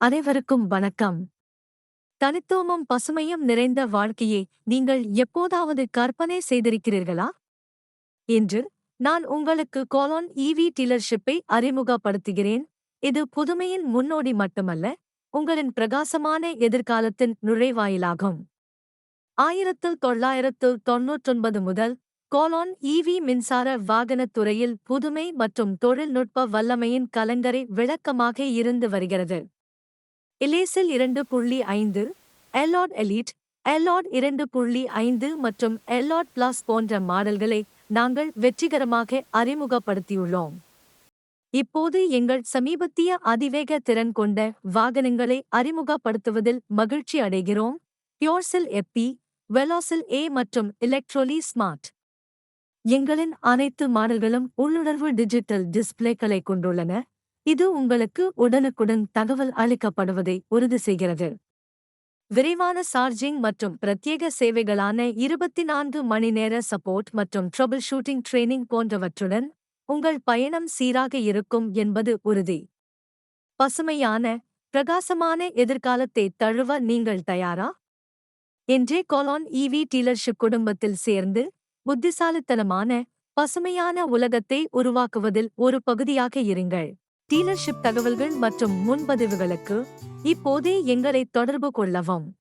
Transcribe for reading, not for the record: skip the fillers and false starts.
அனைவருக்கும் வணக்கம். தனித்துவமும் பசுமையும் நிறைந்த வாழ்க்கையை நீங்கள் எப்போதாவது கற்பனை செய்திருக்கிறீர்களா? இன்று நான் உங்களுக்கு கோலான் ஈவி டீலர்ஷிப்பை அறிமுகப்படுத்துகிறேன். இது புதுமையின் முன்னோடி மட்டுமல்ல, உங்களின் பிரகாசமான எதிர்காலத்தின் நுழைவாயிலாகும். 1999 முதல் கோலான் ஈவி மின்சார வாகனத் துறையில் புதுமை மற்றும் தொழில்நுட்ப வல்லமையின் கலங்கரை விளக்கமாக இருந்து வருகிறது. எலேசில் 2.5, எல்லாட் எலிட், எல்லாட் 2.5 மற்றும் எல்லாட் பிளஸ் போன்ற மாடல்களை நாங்கள் வெற்றிகரமாக அறிமுகப்படுத்தியுள்ளோம். இப்போது எங்கள் சமீபத்திய அதிவேக திறன் கொண்ட வாகனங்களை அறிமுகப்படுத்துவதில் மகிழ்ச்சி அடைகிறோம். பியோர்செல் எப்பி, வெலாசில் ஏ மற்றும் எலக்ட்ரோலி ஸ்மார்ட். எங்களின் அனைத்து மாடல்களும் உள்ளுணர்வு டிஜிட்டல் டிஸ்பிளேக்களை கொண்டுள்ளன. இது உங்களுக்கு உடனுக்குடன் தகவல் அளிக்கப்படுவதை உறுதி செய்கிறது. விரைவான சார்ஜிங் மற்றும் பிரத்யேக சேவைகளான 24 மணி நேர சப்போர்ட் மற்றும் ட்ரபிள் ஷூட்டிங் ட்ரெய்னிங் போன்றவற்றுடன் உங்கள் பயணம் சீராக இருக்கும் என்பது உறுதி. பசுமையான, பிரகாசமான எதிர்காலத்தை தழுவ நீங்கள் தயாரா? இன்றே கோலான் ஈவி டீலர்ஷிப் குடும்பத்தில் சேர்ந்து புத்திசாலித்தனமான, பசுமையான உலகத்தை உருவாக்குவதில் ஒரு பகுதியாக இருங்கள். டீலர்ஷிப் தகவல்கள் மற்றும் முன்பதிவுகளுக்கு இப்போதே எங்களை தொடர்பு கொள்ளவும்.